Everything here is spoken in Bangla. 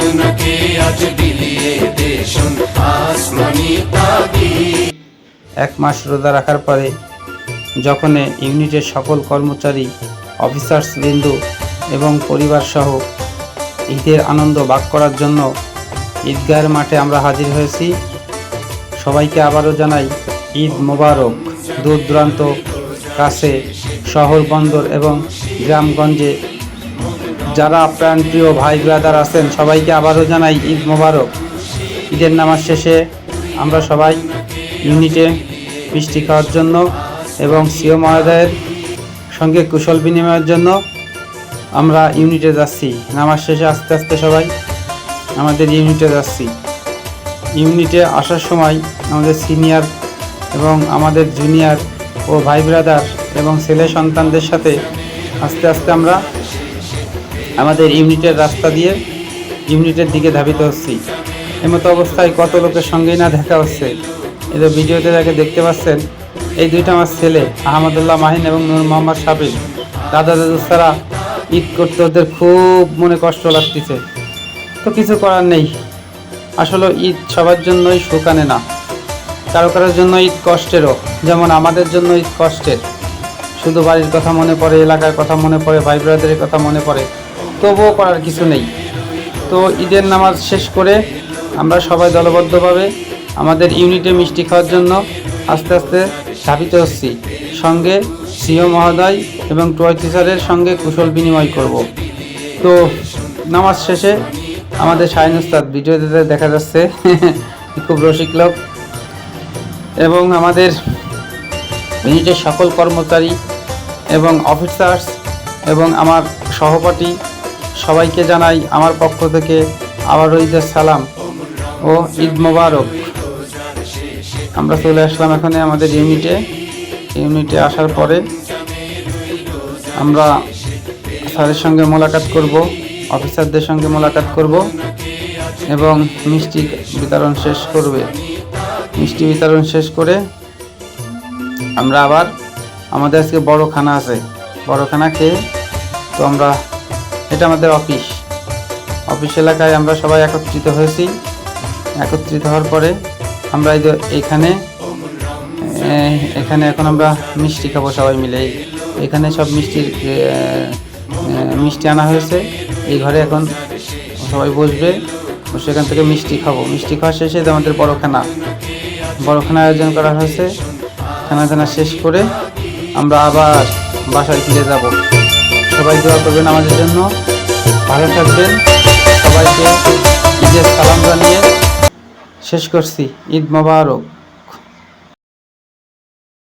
স্বপ্নকে আজ বিলিয়ে দে শোন আসমানি তাবিজ। এক মাস রোজা রাখার পরে যখন ইউনিটের সকল কর্মচারী, অফিসার্স বৃন্দ এবং পরিবার সহ ঈদের আনন্দ ভাগ করার জন্য ঈদগাহের মাঠে আমরা হাজির হয়েছি। সবাইকে আবারও জানাই ঈদ মোবারক। দূর দূরান্ত, কাছে, শহর বন্দর এবং গ্রামগঞ্জে যারা প্রাণপ্রিয় ভাই ব্রাদার আছেন সবাইকে আবারও জানাই ঈদ মোবারক। ঈদের নামাজ শেষে আমরা সবাই ইউনিটে মিষ্টি খাওয়ার জন্য এবং সিও মহোদয়ের সঙ্গে কুশল বিনিময়ের জন্য আমরা ইউনিটে যাচ্ছি। নামাজ শেষে আস্তে আস্তে সবাই আমাদের ইউনিটে যাচ্ছি। ইউনিটে আসার সময় আমাদের সিনিয়র এবং আমাদের জুনিয়র ও ভাই ব্রাদার এবং ছেলে সন্তানদের সাথে আস্তে আস্তে আমরা আমাদের ইউনিটের রাস্তা দিয়ে ইউনিটের দিকে ধাবিত হচ্ছি। এমতো অবস্থায় কত লোকের সঙ্গেই না দেখা হচ্ছে। এদের ভিডিওতে যাকে দেখতে পাচ্ছেন এই দুইটা আমার ছেলে আহমদুল্লাহ মাহিন এবং নূর মোহাম্মদ সাবির। দাদা দাদু ছাড়া ঈদ করতে ওদের খুব মনে কষ্ট লাগতেছে, তো কিছু করার নেই। আসলে ঈদ সবার জন্যই সুখ আনে না, কারো কারোর জন্য ঈদ কষ্টেরও, যেমন আমাদের জন্য ঈদ কষ্টের। শুধু বাড়ির কথা মনে পড়ে, এলাকার কথা মনে পড়ে, ভাই ব্রাদারের কথা মনে পড়ে, তবুও করার কিছু নেই। তো ঈদের নামাজ শেষ করে আমরা সবাই দলবদ্ধভাবে আমাদের ইউনিটে মিষ্টি খাওয়ার জন্য আস্তে আস্তে ধাবিত হচ্ছি। সঙ্গে সিও মহোদয় এবং টয় টিচারের সঙ্গে কুশল বিনিময় করব। তো নামাজ শেষে আমাদের শাহিন উস্তাদ ভিডিওতে দেখা যাচ্ছে খুব রসিক লোক, এবং আমাদের ইউনিটের সকল কর্মচারী এবং অফিসার্স এবং আমার সহপাঠী সবাইকে জানাই আমার পক্ষ থেকে আবারও ঈদের সালাম ও ঈদ মোবারক। আমরা চলে আসলাম এখানে আমাদের ইউনিটে আসার পরে আমরা স্যারের সঙ্গে মোলাকাত করব, অফিসারদের সঙ্গে মোলাকাত করব এবং মিষ্টি বিতরণ শেষ করে আমরা আবার আমাদের আজকে বড় খানা আছে, বড় খানা খেয়ে তো আমরা, এটা আমাদের অফিস এলাকায় আমরা সবাই একত্রিত হয়েছি। একত্রিত হওয়ার পরে আমরা এখানে এখন আমরা মিষ্টি খাবো সবাই মিলে। এখানে সব মিষ্টি আনা হয়েছে। এই ঘরে এখন সবাই বসে এখান থেকে মিষ্টি খাবো। মিষ্টি খাওয়া শেষে আমাদের বড় খানা আয়োজন করা হয়েছে। খানা শেষ করে আমরা আবার বাসায় ফিরে যাব। সবাই দোয়া করবেন আমাদের জন্য, ভালো থাকবেন। সবাইকে ঈদের সালাম জানিয়ে শেষ করছি। ঈদ মোবারক।